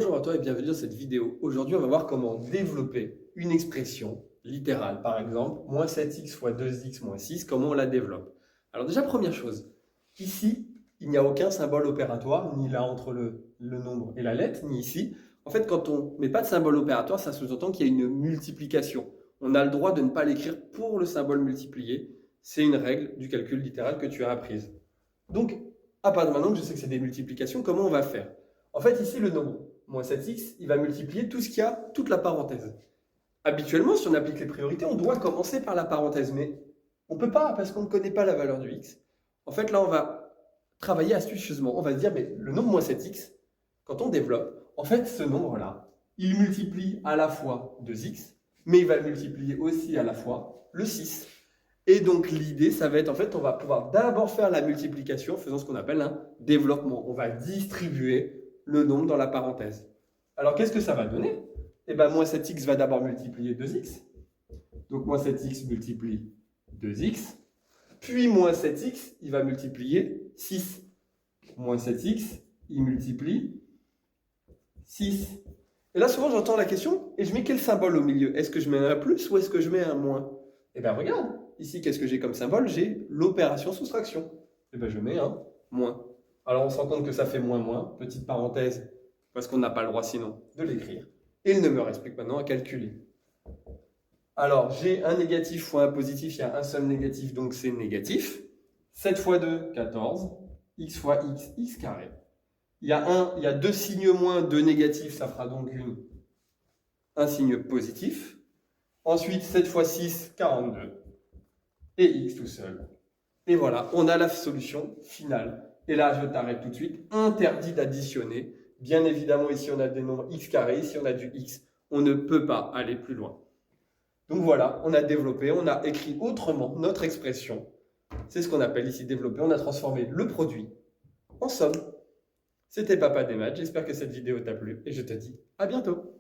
Bonjour à toi et bienvenue dans cette vidéo. Aujourd'hui, on va voir comment développer une expression littérale. Par exemple, moins 7x fois 2x moins 6, comment on la développe. Alors déjà, première chose, ici, il n'y a aucun symbole opératoire, ni là entre le nombre et la lettre, ni ici. En fait, quand on ne met pas de symbole opératoire, ça sous-entend qu'il y a une multiplication. On a le droit de ne pas l'écrire pour le symbole multiplié. C'est une règle du calcul littéral que tu as apprise. Donc, à partir de maintenant que je sais que c'est des multiplications, comment on va faire? En fait, ici, le nombre moins 7x, il va multiplier tout ce qu'il y a, toute la parenthèse. Habituellement, si on applique les priorités, on doit commencer par la parenthèse, mais on ne peut pas parce qu'on ne connaît pas la valeur du x. En fait, là, on va travailler astucieusement. On va se dire, mais le nombre moins 7x, quand on développe, en fait, ce nombre-là, il multiplie à la fois 2x, mais il va multiplier aussi à la fois le 6. Et donc, l'idée, ça va être, en fait, on va pouvoir d'abord faire la multiplication en faisant ce qu'on appelle un développement. On va distribuer le nombre dans la parenthèse. Alors, qu'est-ce que ça va donner? Eh bien, moins 7x va d'abord multiplier 2x. Donc, moins 7x multiplie 2x. Puis, moins 7x, il va multiplier 6. Moins 7x, il multiplie 6. Et là, souvent, j'entends la question, et je mets quel symbole au milieu? Est-ce que je mets un plus ou est-ce que je mets un moins? Eh bien, regarde, ici, qu'est-ce que j'ai comme symbole? J'ai l'opération soustraction. Eh bien, je mets un moins. Alors, on se rend compte que ça fait moins, moins, petite parenthèse, parce qu'on n'a pas le droit sinon de l'écrire. Et il ne me reste plus que maintenant à calculer. Alors, j'ai un négatif fois un positif, il y a un seul négatif, donc c'est négatif. 7 fois 2, 14. X fois x, x carré. Il y a deux signes moins, deux négatifs, ça fera donc un signe positif. Ensuite, 7 fois 6, 42. Et x tout seul. Et voilà, on a la solution finale. Et là, je t'arrête tout de suite. Interdit d'additionner. Bien évidemment, ici, on a des nombres x carré. Ici, on a du x. On ne peut pas aller plus loin. Donc voilà, on a développé, on a écrit autrement notre expression. C'est ce qu'on appelle ici développer. On a transformé le produit en somme. C'était Papa des maths. J'espère que cette vidéo t'a plu et je te dis à bientôt.